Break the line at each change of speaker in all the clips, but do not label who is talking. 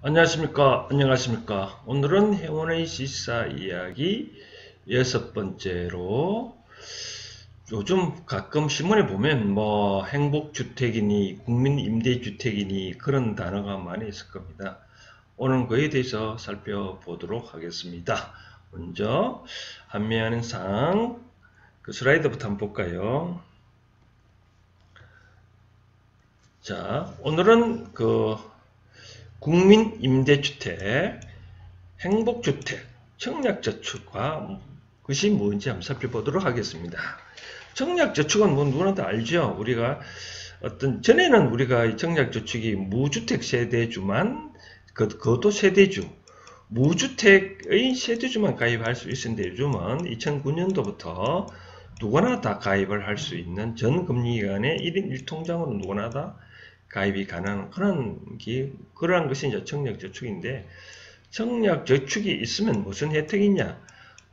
안녕하십니까. 안녕하십니까. 오늘은 행운의 시사 이야기 6번째로 요즘 가끔 신문에 보면 뭐 행복주택이니 국민임대주택이니 그런 단어가 많이 있을 겁니다. 오늘 그에 대해서 살펴보도록 하겠습니다. 먼저 안내하는 그 슬라이드부터 한번 볼까요? 자, 오늘은 그 국민임대주택, 행복주택, 청약저축과 그것이 뭔지 한번 살펴보도록 하겠습니다. 청약저축은 뭐 누구나 다 알죠. 우리가 전에는 우리가 청약저축이 무주택 세대주만, 그것도 세대주, 무주택의 세대주만 가입할 수 있었는데 요즘은 2009년도부터 누구나 다 가입을 할 수 있는 전금리기관의 1인 1통장으로 누구나 다 가입이 가능한 그러한 것이 이제 청약저축인데, 청약저축이 있으면 무슨 혜택이 있냐?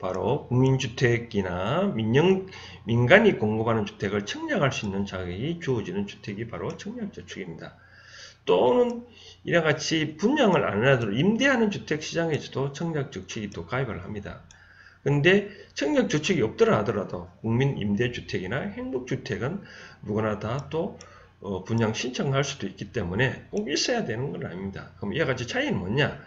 바로 국민주택이나 민간이 공급하는 주택을 청약할 수 있는 자격이 주어지는 주택이 바로 청약저축입니다. 또는 이와 같이 분양을 안 하더라도 임대하는 주택 시장에서도 청약저축이 또 가입을 합니다. 근데 청약저축이 없더라 하더라도 국민임대주택이나 행복주택은 누구나 다 또 분양 신청할 수도 있기 때문에 꼭 있어야 되는 건 아닙니다. 그럼 이와 같이 차이는 뭐냐?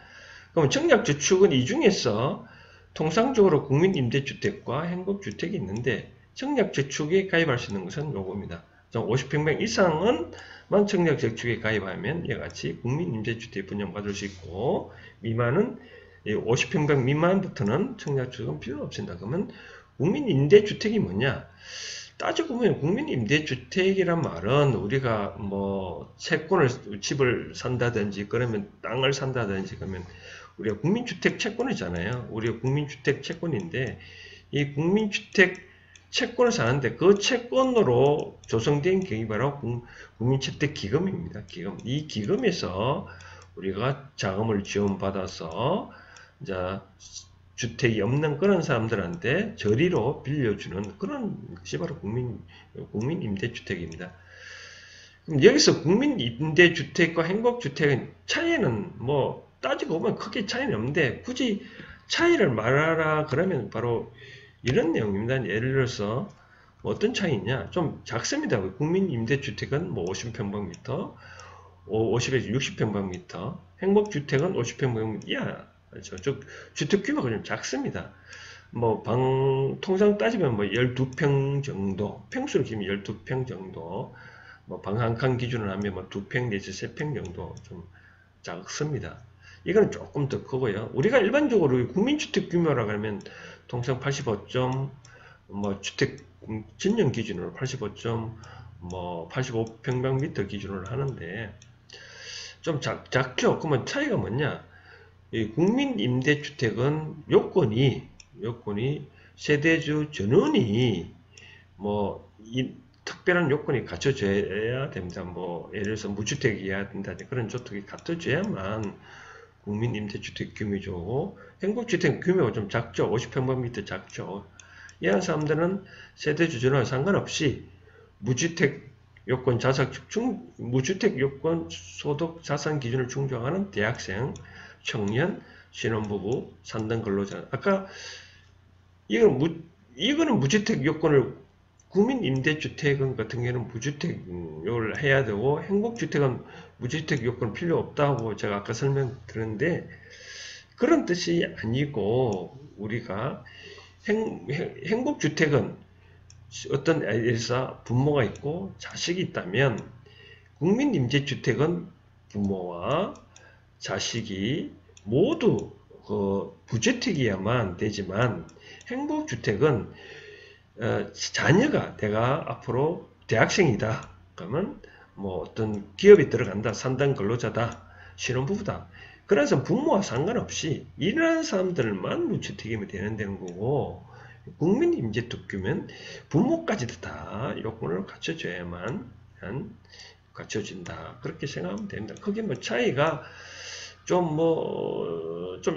그럼 청약저축은 이 중에서 통상적으로 국민임대주택과 행복주택이 있는데, 청약저축에 가입할 수 있는 것은 요겁니다. 50평방 이상은만 청약저축에 가입하면 이와 같이 국민임대주택 분양받을 수 있고, 미만은 50평방 미만부터는 청약저축은 필요 없습니다. 그러면 국민임대주택이 뭐냐? 따지고 보면 국민임대주택이란 말은 우리가 뭐 집을 산다든지 그러면 땅을 산다든지 그러면 우리가 국민주택 채권이잖아요. 우리가 국민주택 채권인데, 이 국민주택 채권을 사는데 그 채권으로 조성된 기금이 바로 국민주택기금입니다. 기금. 이 기금에서 우리가 자금을 지원받아서 이제 주택이 없는 그런 사람들한테 저리로 빌려주는 그런 것이 바로 국민임대주택입니다. 그럼 여기서 국민임대주택과 행복주택의 차이는 뭐 따지고 보면 크게 차이는 없는데, 굳이 차이를 말하라 그러면 바로 이런 내용입니다. 예를 들어서 어떤 차이냐? 좀 작습니다. 국민임대주택은 뭐 50평방미터, 50에서 60평방미터, 행복주택은 50평방미터 이하. 즉 주택 규모가 좀 작습니다. 뭐 통상 따지면 뭐 12평 정도, 평수로 기면 12평 정도, 뭐 방 한 칸 기준으로 하면 뭐 2평 내지 3평 정도 좀 작습니다. 이건 조금 더 크고요. 우리가 일반적으로 국민주택 규모라 그러면 통상 85점, 뭐 주택 진영 기준으로 85점, 뭐 85평방미터 기준으로 하는데 좀 작죠. 그러면 차이가 뭐냐? 이 국민임대주택은 요건이 세대주 전원이 뭐 특별한 요건이 갖춰져야 됩니다. 뭐 예를 들어서 무주택이어야 된다든지 그런 조건이 갖춰져야만 국민임대주택 규모죠. 행복주택 규모가 좀 작죠. 50평방미터 작죠. 이런 사람들은 세대주 전원과 상관없이 무주택 요건 무주택 요건 소득 자산 기준을 충족하는 대학생, 청년, 신혼부부, 산등 근로자. 아까 이거는 무주택 요건을 국민임대주택 같은 경우는 무주택을 해야 되고, 행복주택은 무주택 요건 필요 없다고 제가 아까 설명드렸는데, 그런 뜻이 아니고, 우리가 행복주택은 어떤 애에서 부모가 있고 자식이 있다면, 국민임대주택은 부모와 자식이 모두 무주택이야만 되지만, 행복주택은 자녀가 내가 앞으로 대학생이다. 그러면 뭐 어떤 기업에 들어간다. 산당 근로자다. 신혼부부다. 그래서 부모와 상관없이 일하는 사람들만 무주택이면 되는 거고, 국민임대특규면 부모까지도 다 요건을 갖춰줘야만 갖춰진다. 그렇게 생각하면 됩니다. 크게 뭐 차이가 좀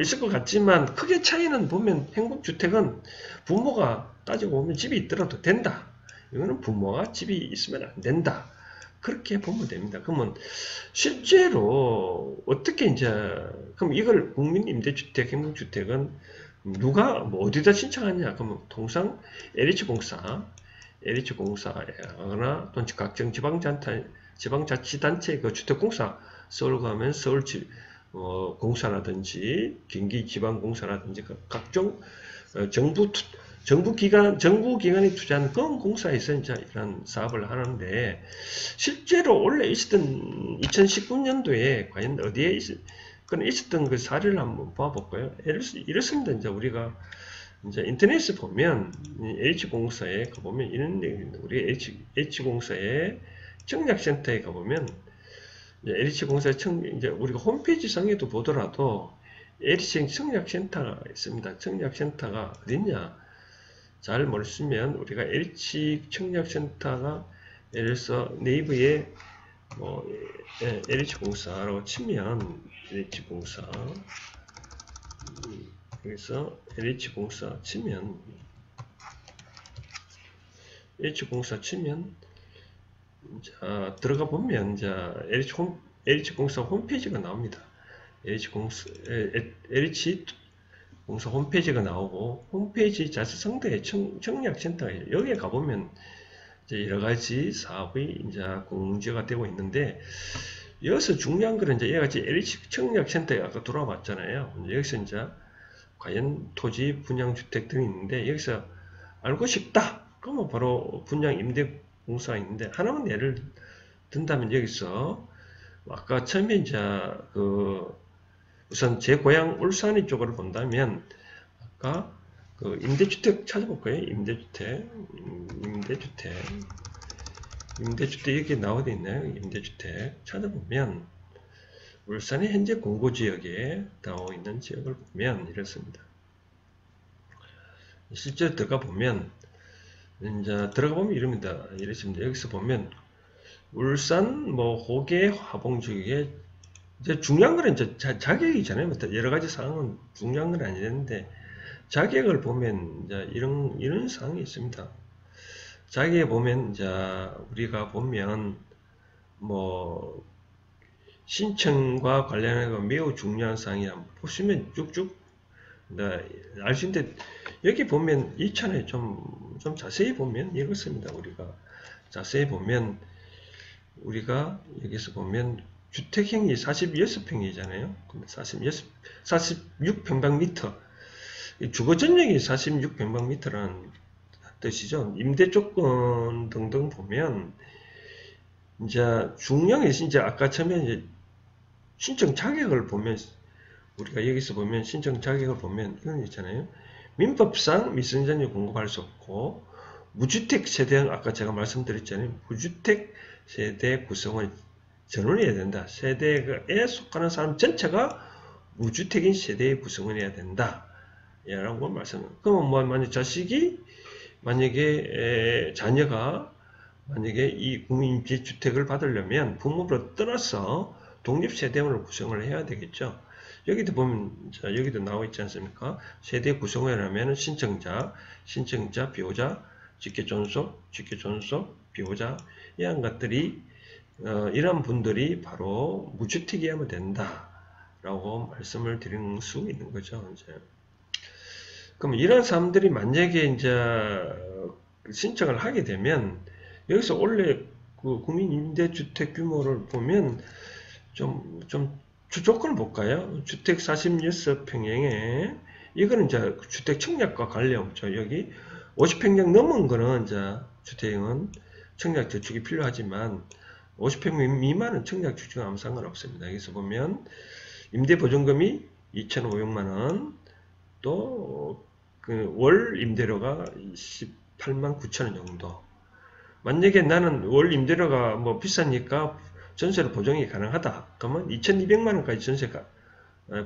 있을 것 같지만, 크게 차이는 보면 행복주택은 부모가 따지고 보면 집이 있더라도 된다. 이거는 부모가 집이 있으면 안 된다. 그렇게 보면 됩니다. 그러면 실제로 어떻게 이제 그럼 이걸 국민임대주택, 행복주택은 누가 뭐 어디다 신청하냐? 그러면 통상 LH공사거나 또는 각종 지방자치단체 그 주택공사 서울 가면 서울지 공사라든지 경기지방공사라든지 각종 정부기관이 투자한 그런 공사에서 이제 이런 사업을 하는데, 실제로 원래 있었던 2019년도에 과연 어디에 있었던 그 사례를 한번 봐볼까요? 이렇습니다. 이제 우리가 이제 인터넷에 보면 H공사에 가보면 이런 내용입니다. 우리 H공사의 청약센터에 가보면 H공사의 이제 우리가 홈페이지 상에도 보더라도 H 청약센터가 있습니다. 청약센터가 어딨냐? 잘 모르시면 우리가 H 청약센터가 예를 들어서 네이버에 뭐 LH공사라고 치면 LH공사 여기서 LH공사 치면 자 들어가 보면 자 LH공사 홈페이지가 나옵니다. LH공사 홈페이지가 나오고, 홈페이지 자세상대에 청약센터에 여기에 가보면 이제 여러 가지 사업이 이제 공지가 되고 있는데, 여기서 중요한 거는 이제 여기같이 LH 청약센터에 아까 돌아왔잖아요. 여기서 이제 과연 토지 분양주택 등이 있는데, 여기서 알고 싶다 그러면 바로 분양임대공사가 있는데, 하나만 예를 든다면 여기서 아까 처음에 이제 우선 제 고향 울산 쪽으로 본다면 아까 그 임대주택 찾아볼까요? 임대주택 여기 나오고 있나요? 임대주택 찾아보면 울산의 현재 공고지역에 나오고 있는 지역을 보면 이렇습니다. 실제로 들어가 보면 이럽니다. 이렇습니다. 여기서 보면 울산 호계 화봉 지역에 이제 중요한 거는 이제 자격이잖아요. 여러 가지 사항은 중요한 건 아니는데, 자격을 보면 이제 이런 사항이 있습니다. 자격에 보면 이제 우리가 보면 신청과 관련해서 매우 중요한 사항이 한번 보시면 쭉쭉 알 수 있는데, 여기 보면 있잖아요. 좀 자세히 보면 이렇습니다. 우리가 자세히 보면 우리가 여기서 보면 주택형이 46평이잖아요. 46평방미터. 주거 전역이 46평방미터라는 뜻이죠. 임대 조건 등등 보면, 이제 중요한 게 이제 아까 처음에 이제 신청 자격을 보면, 우리가 여기서 보면 신청 자격을 보면 이건 있잖아요. 민법상 미성년자는 공급할 수 없고, 무주택 세대는 아까 제가 말씀드렸잖아요. 무주택 세대 구성을 전원해야 된다. 세대에 속하는 사람 전체가 무주택인 세대의 구성을 해야 된다. 라고 말씀을. 그러면 만약 자녀가 만약에 이 국민임대주택을 받으려면 부모를 떠나서 독립세대원을 구성을 해야 되겠죠. 여기도 보면, 여기도 나와 있지 않습니까? 세대 구성을 하면 신청자, 비호자, 직계존속, 비호자, 이런 것들이 이런 분들이 바로 무주택이어야만 된다라고 말씀을 드리는 수 있는 거죠. 이제. 그럼 이런 사람들이 만약에 이제 신청을 하게 되면, 여기서 원래 그 국민임대주택 규모를 보면 좀 조건을 볼까요? 주택 46평형에 이거는 이제 주택 청약과 관련 없죠. 여기 50평형 넘은 거는 이제 주택은 청약 저축이 필요하지만 50평 미만은 청약 저축은 아무 상관없습니다. 여기서 보면 임대보증금이 2,500만원, 또 그 월 임대료가 18만 9천원 정도. 만약에 나는 월 임대료가 비싸니까 전세로 보증이 가능하다. 그러면 2,200만원까지 전세가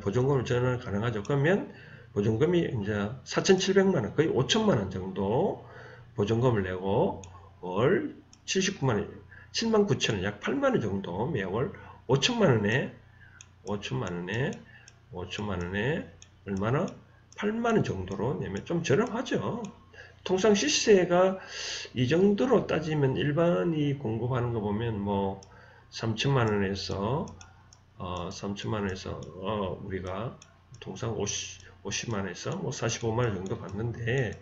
보증금을 전환 가능하죠. 그러면 보증금이 이제 4,700만원, 거의 5천만원 정도 보증금을 내고 월 79만원, 79,000원, 약 8만원 정도 매월 5천만원에 얼마나? 8만원 정도로 내면 좀 저렴하죠. 통상 시세가 이 정도로 따지면 일반이 공급하는 거 보면 3천만원에서 3천만원에서 우리가 통상 50만원에서 뭐 45만원 정도 받는데,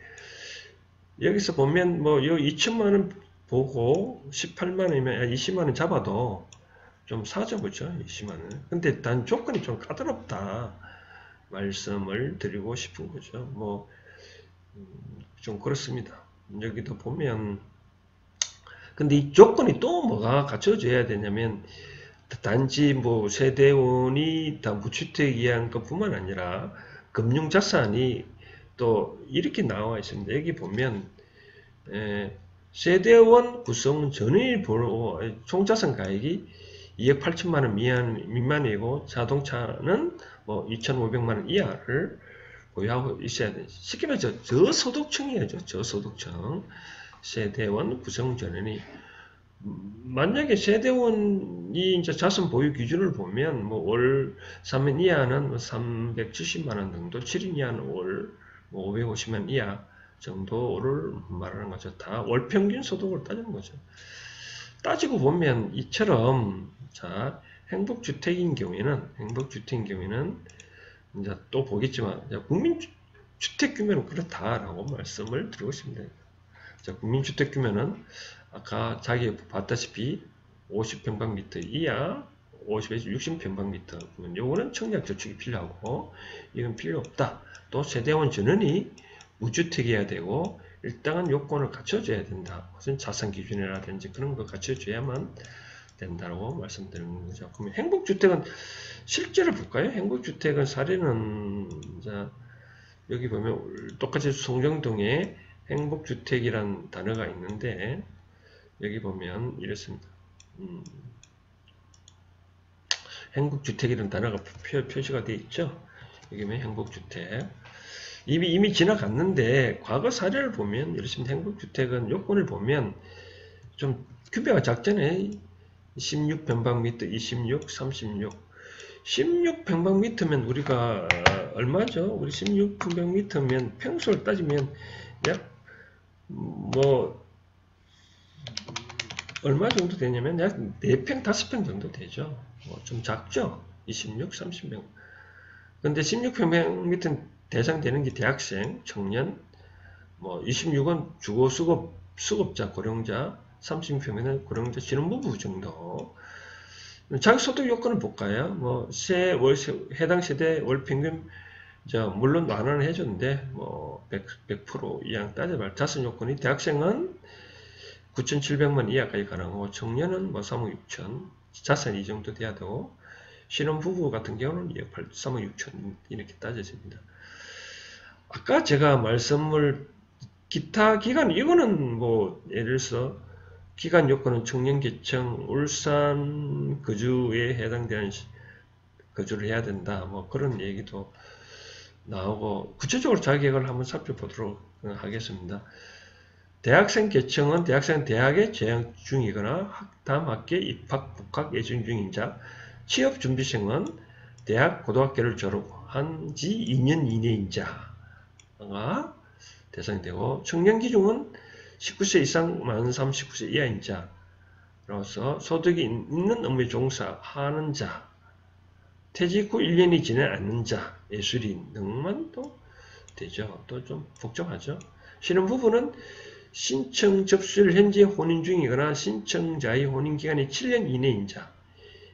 여기서 보면 뭐 요 2천만원 보고 18만원이면 20만원 잡아도 좀 사죠, 그죠? 20만원. 근데 단 조건이 좀 까다롭다 말씀을 드리고 싶은 거죠. 뭐 좀 그렇습니다. 여기도 보면, 근데 이 조건이 또 뭐가 갖춰져야 되냐면, 단지 뭐 세대원이 다 무주택 이한 것뿐만 아니라 금융자산이 또 이렇게 나와 있습니다. 여기 보면 세대원 구성 전일 보고 총자산 가액이 2억 8천만 원 미만이고 자동차는 뭐 2,500만 원 이하를 보유하고 있어야 돼. 쉽게 말해서 저소득층이죠. 저소득층. 세대원 구성 전원이, 만약에 세대원이 이제 자산 보유 기준을 보면 뭐 월 3인 이하는 370만 원 정도, 7인 이하는 월 550만 원 이하 정도를 말하는 거죠. 다 월 평균 소득을 따지는 거죠. 따지고 보면 이처럼, 자, 행복주택인 경우에는 이제 또 보겠지만, 국민주택 규모는 그렇다라고 말씀을 드리고 있습니다. 자, 국민주택 규모는 아까 자기 봤다시피 50평방미터 이하 50에서 60평방미터, 요거는 청약저축이 필요하고 이건 필요 없다. 또 세대원 전원이 무주택이어야 되고 일당은 요건을 갖춰줘야 된다. 무슨 자산 기준이라든지 그런 거 갖춰줘야만 된다고 말씀드리는 거죠. 그러면 행복주택은 실제로 볼까요? 행복주택은 사례는, 자, 여기 보면 똑같이 송정동에 행복주택이란 단어가 있는데, 여기 보면 이렇습니다. 행복주택이라는 단어가 표시가 되어 있죠. 여기 보면 행복주택. 이미 지나갔는데, 과거 사례를 보면 이렇습니다. 행복주택은 요건을 보면 좀 규모가 작잖아요. 16평방미터, 26, 36. 16평방미터면 우리가 얼마죠? 우리 16평방미터면 평수를 따지면 약 뭐 얼마 정도 되냐면 약 4평, 5평 정도 되죠. 좀 작죠? 26, 30평. 근데 16평방미터는 대상되는 게 대학생, 청년, 뭐 26은 주거 수급자, 고령자, 30평면은 고령자, 신혼부부 정도. 자기 소득 요건을 볼까요? 뭐 해당 세대 월 평균, 물론 완화는 해줬는데 뭐 100% 이상 따져봐야 자산 요건이, 대학생은 9,700만 이하까지 가능하고 청년은 뭐 3억 6천, 자산이 이 정도 돼야 되고, 신혼부부 같은 경우는 3억 6천 이렇게 따져집니다. 아까 제가 말씀을 기타 기간, 이거는 뭐 예를 들어서 기간 요건은 청년계층, 울산 거주에 해당되는 거주를 해야 된다. 뭐 그런 얘기도 나오고, 구체적으로 자격을 한번 살펴보도록 하겠습니다. 대학생 계층은 대학에 재학 중이거나 다음 학기에 입학, 복학 예정 중인 자, 취업준비생은 대학, 고등학교를 졸업한 지 2년 이내인 자가 대상이 되고, 청년기준은 19세 이상 만 39세 이하인 자로서 소득이 있는 업무에 종사하는 자, 퇴직 후 1년이 지나지 않는 자, 예술인 등만 또 되죠. 또 좀 복잡하죠. 신혼부부는 신청 접수를 현재 혼인 중이거나 신청자의 혼인기간이 7년 이내인 자,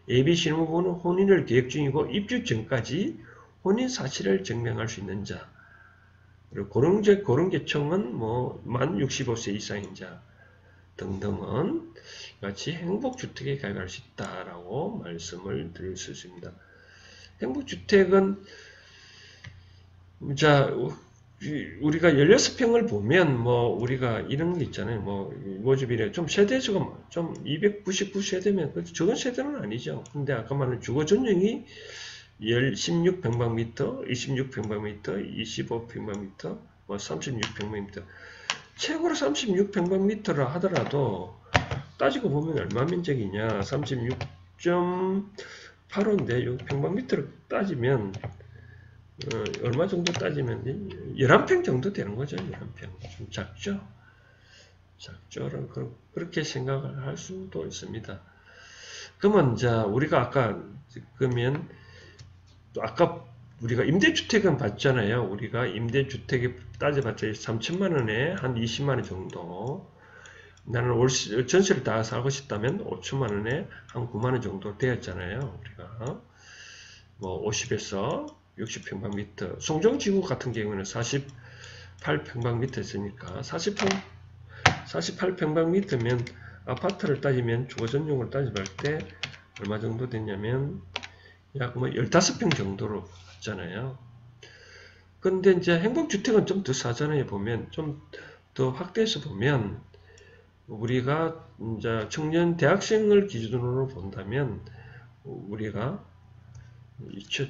예비 신혼부부는 혼인을 계획 중이고 입주 전까지 혼인 사실을 증명할 수 있는 자, 그리고 고령계층은 뭐 만 65세 이상인 자 등등은 같이 행복주택에 가입할 수 있다라고 말씀을 드릴 수 있습니다. 행복주택은, 자, 우리가 16평을 보면 뭐 우리가 이런 게 있잖아요. 뭐집이래 좀 세대수가 좀 299세대면 적은 세대는 아니죠. 근데 아까 말한 주거 전용이 16평방미터, 26평방미터, 25평방미터, 뭐 36평방미터, 최고로 36평방미터라 하더라도 따지고 보면 얼마 면적이냐, 36.85인데 평방미터로 따지면 얼마 정도 따지면 11평 정도 되는 거죠. 11평. 좀 작죠? 작죠? 그렇게 생각을 할 수도 있습니다. 그러면 이제 우리가 그러면 아까 우리가 임대주택은 봤잖아요. 우리가 임대주택에 따져봤자 3천만 원에 한 20만 원 정도. 나는 전세를 다 사고 싶다면 5천만 원에 한 9만 원 정도 되었잖아요. 우리가 뭐 50에서 60평방미터. 송정지구 같은 경우는 48평방미터였으니까 48평방미터면 아파트를 따지면 주거 전용을 따져볼 때 얼마 정도 됐냐면 약 뭐 15평 정도로 봤잖아요. 근데 이제 행복주택은 좀 더 사전에 보면 좀 더 확대해서 보면 우리가 이제 청년 대학생을 기준으로 본다면 우리가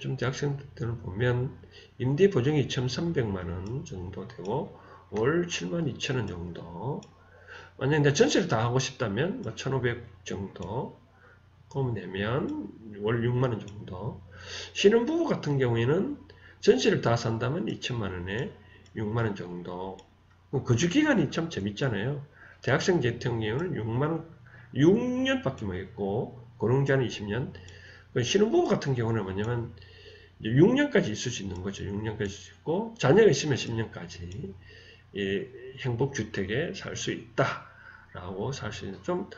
좀 대학생들을 보면 임대 보증이 2,300만 원 정도 되고 월 72,000원 정도. 만약 내 전세를 다 하고 싶다면 1,500 정도 내면 월 6만 원 정도. 신혼부부 같은 경우에는 전세를 다 산다면 2천만 원에 6만 원 정도. 거주기간이 참 재밌잖아요. 대학생 같은 경우는 6년밖에 못 있고 고령자는 20년. 신혼부부 같은 경우는 뭐냐면 6년까지 있을 수 있는 거죠. 6년까지 있고 자녀가 있으면 10년까지 행복주택에 살 수 있다라고 살 수 있는 좀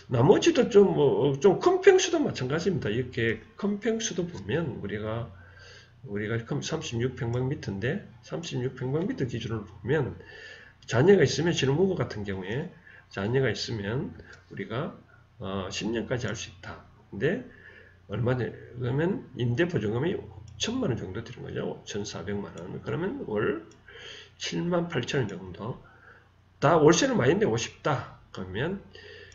나머지도 좀 큰 평수도 마찬가지입니다. 이렇게 큰 평수도 보면 우리가 36평방미터인데 36평방미터 기준으로 보면 자녀가 있으면 신혼부부 같은 경우에 자녀가 있으면 우리가 10년까지 할 수 있다. 근데 얼마냐 그러면 임대보증금이 5천만 원 정도 드는 거죠. 5,400만 원. 그러면 월 78,000원 정도. 다 월세를 많이 내고 싶다. 그러면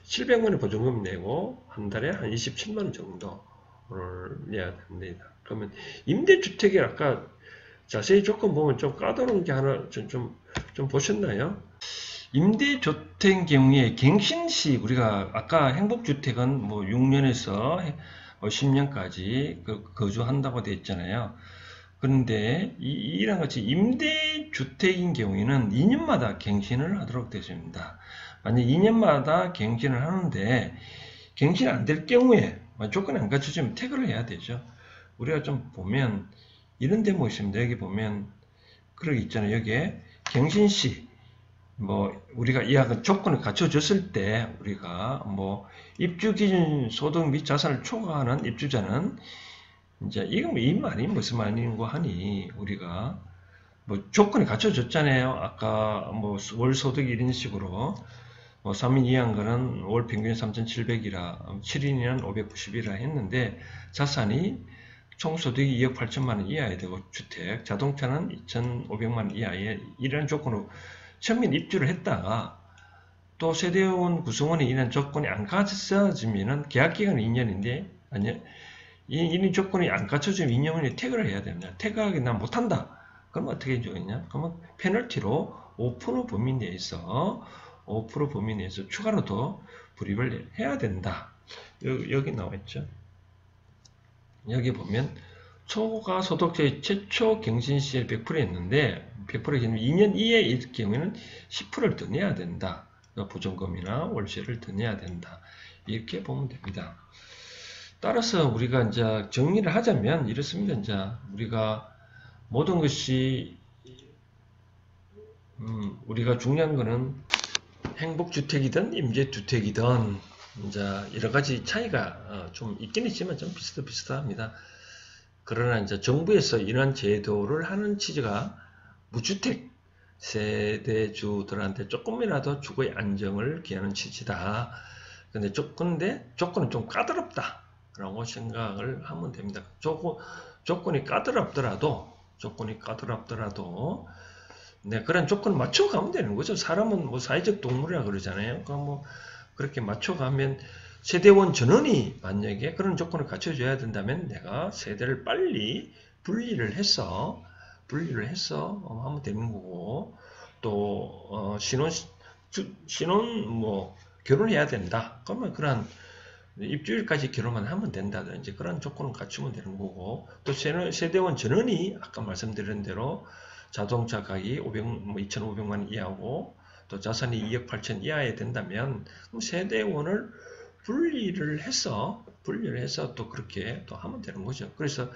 700만 원 보증금 내고 한 달에 한 27만 원 정도를 내야 됩니다. 그러면 임대주택이 아까 자세히 조건 보면 좀 까다로운 게 하나 좀 보셨나요? 임대주택 경우에 갱신시 우리가 아까 행복주택은 뭐 6년에서 10년까지 거주한다고 되어 있잖아요. 그런데 이랑 같이 임대주택인 경우에는 2년마다 갱신을 하도록 되어 있습니다. 만약 2년마다 갱신을 하는데 갱신 안 될 경우에 조건이 안 갖춰지면 퇴거를 해야 되죠. 우리가 좀 보면 이런 대목이 있습니다. 여기 보면 그러기 있잖아요. 여기에 갱신시 뭐 우리가 이하가 조건을 갖춰줬을 때 우리가 뭐 입주 기준 소득 및 자산을 초과하는 입주자는 이제 이거 뭐 이 말이 무슨 말인고 하니 우리가 뭐 조건이 갖춰졌잖아요. 아까 뭐 월 소득 이런 식으로 뭐 3인 이하인 거는 월 평균 3,700이라 7인이면 590이라 했는데 자산이 총소득이 2억 8천만 원 이하야 되고 주택, 자동차는 2,500만 원 이하에 이런 조건으로 처음에 입주를 했다가 또 세대원 구성원이 이런 조건이 안 갖춰지면은 계약기간은 2년인데 아니 이 조건이 안 갖춰지면 2년에 퇴거를 해야 됩니다. 퇴거하기 난 못한다. 그럼 어떻게 해주겠냐? 그러면 페널티로 5% 범위 내에서 5% 범위 내에서 추가로 더 불입을 해야 된다. 여기 나와 있죠. 여기 보면 초과 소득세의 최초 갱신 시에 100% 했는데 100%의 경우 2년 이하의 경우에는 10%를 더 내야 된다. 보증금이나 월세를 더 내야 된다. 이렇게 보면 됩니다. 따라서 우리가 이제 정리를 하자면 이렇습니다. 이제 우리가 모든 것이 우리가 중요한 거는 행복주택이든 임대주택이든 이제 여러 가지 차이가 좀 있긴 있지만 좀 비슷합니다. 그러나 이제 정부에서 이런 제도를 하는 취지가 무주택 세대주들한테 조금이라도 주거의 안정을 기하는 취지다. 근데 조건은 좀 까다롭다. 라고 생각을 하면 됩니다. 조건이 까다롭더라도 네, 그런 조건을 맞춰가면 되는 거죠. 사람은 뭐 사회적 동물이라 그러잖아요. 그러니까 뭐 그렇게 맞춰가면 세대원 전원이 만약에 그런 조건을 갖춰줘야 된다면 내가 세대를 빨리 분리를 해서 하면 되는 거고 또 신혼 뭐 결혼해야 된다. 그러면 그런 입주일까지 결혼만 하면 된다든지 그런 조건을 갖추면 되는 거고 또 세대원 전원이 아까 말씀드린 대로 자동차 가격이 2,500만 원 이하고 또 자산이 2억 8천 이하에 된다면 그럼 세대원을 분리를 해서 또 그렇게 또 하면 되는 거죠. 그래서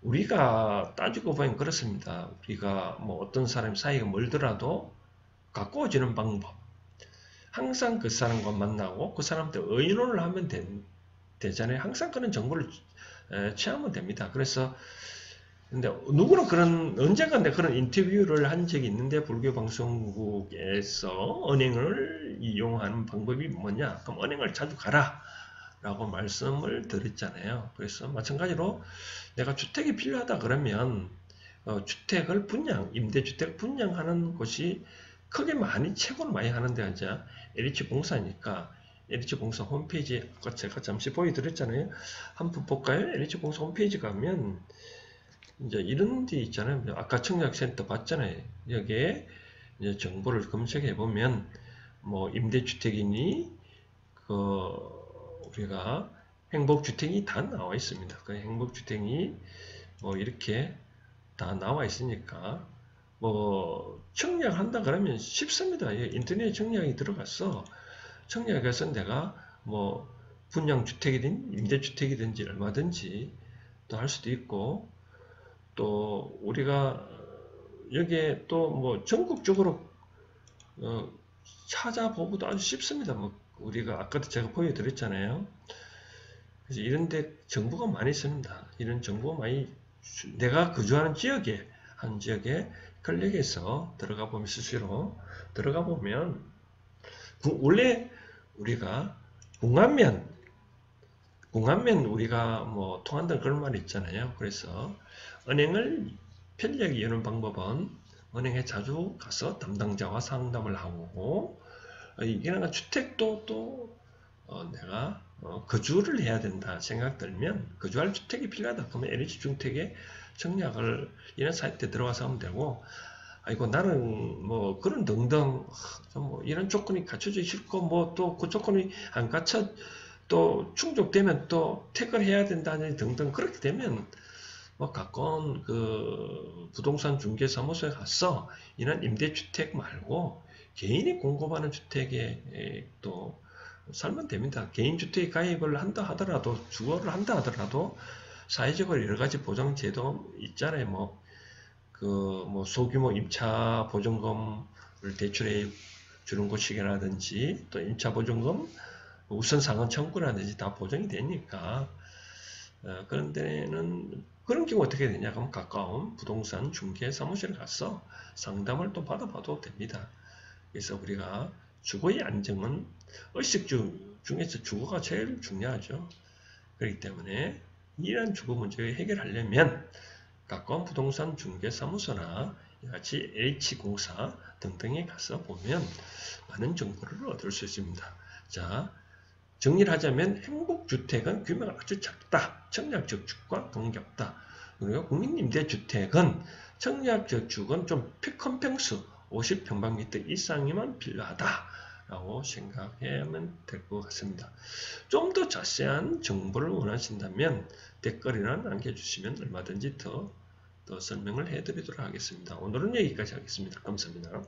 우리가 따지고 보면 그렇습니다. 우리가 뭐 어떤 사람 사이가 멀더라도 가까워지는 방법. 항상 그 사람과 만나고 그 사람한테 의논을 하면 되잖아요. 항상 그런 정보를 취하면 됩니다. 그래서 근데 누구는 언젠가 내가 그런 인터뷰를 한 적이 있는데, 불교 방송국에서 은행을 이용하는 방법이 뭐냐? 그럼 은행을 자주 가라 라고 말씀을 드렸잖아요. 그래서 마찬가지로 내가 주택이 필요하다 그러면 주택을 임대주택 분양하는 곳이 크게 최고로 많이 하는 데가 이제 LH공사니까, LH공사 홈페이지 아까 제가 잠시 보여드렸잖아요. 한번 볼까요? LH공사 홈페이지 가면 이제 이런 데 있잖아요. 아까 청약센터 봤잖아요. 여기에 이제 정보를 검색해 보면 뭐 임대주택이니 우리가 행복주택이 다 나와 있습니다. 그 행복주택이 뭐 이렇게 다 나와 있으니까 뭐 청약한다 그러면 쉽습니다. 인터넷에 청약이 들어가서 청약해서 내가 뭐 분양주택이든 임대주택이든지 얼마든지 또 할 수도 있고, 또 우리가 여기에 또 뭐 전국적으로 찾아보고도 아주 쉽습니다. 뭐 우리가 아까도 제가 보여드렸잖아요. 그래서 이런데 정보가 많이 있습니다. 이런 정보 많이, 내가 거주하는 지역에 한 지역에 클릭해서 들어가 보면, 스스로 들어가 보면 원래 우리가 궁합면 우리가 뭐 통한다는 그런 말이 있잖아요. 그래서 은행을 편리하게 여는 방법은 은행에 자주 가서 담당자와 상담을 하고, 이게 주택도 또 내가 거주를 해야 된다 생각 들면, 거주할 주택이 필요하다 그러면 LH주택에 청약을 이런 사이트에 들어가서 하면 되고, 아이고 나는 뭐 그런 등등 뭐 이런 조건이 갖춰져 있고 뭐 또 그 조건이 안 갖춰 또 충족되면 또 택을 해야 된다는 등등, 그렇게 되면 뭐 가까운 그 부동산 중개사무소에 가서 이런 임대주택 말고 개인이 공급하는 주택에 또 살면 됩니다. 개인주택에 가입을 한다 하더라도, 주거를 한다 하더라도 사회적으로 여러 가지 보장 제도 있잖아요. 뭐 소규모 임차 보증금을 대출해 주는 곳이라든지, 또 임차 보증금 우선 상환 청구라든지 다 보정이 되니까, 그런 데는 그런 경우 어떻게 되냐 그러면 가까운 부동산 중개 사무실에 가서 상담을 또 받아봐도 됩니다. 그래서 우리가 주거의 안정은 의식 중에서 주거가 제일 중요하죠. 그렇기 때문에 이러한 주거 문제를 해결하려면 가까운 부동산 중개 사무소나 같이 H공사 등등에 가서 보면 많은 정보를 얻을 수 있습니다. 자, 정리를 하자면 행복주택은 규모가 아주 작다. 청약저축과 동겹다. 그리고 국민임대주택은 청약저축은 좀 큰 평수 50평방미터 이상이면 필요하다 라고 생각하면 될 것 같습니다. 좀 더 자세한 정보를 원하신다면 댓글이나 남겨주시면 얼마든지 더 설명을 해드리도록 하겠습니다. 오늘은 여기까지 하겠습니다. 감사합니다.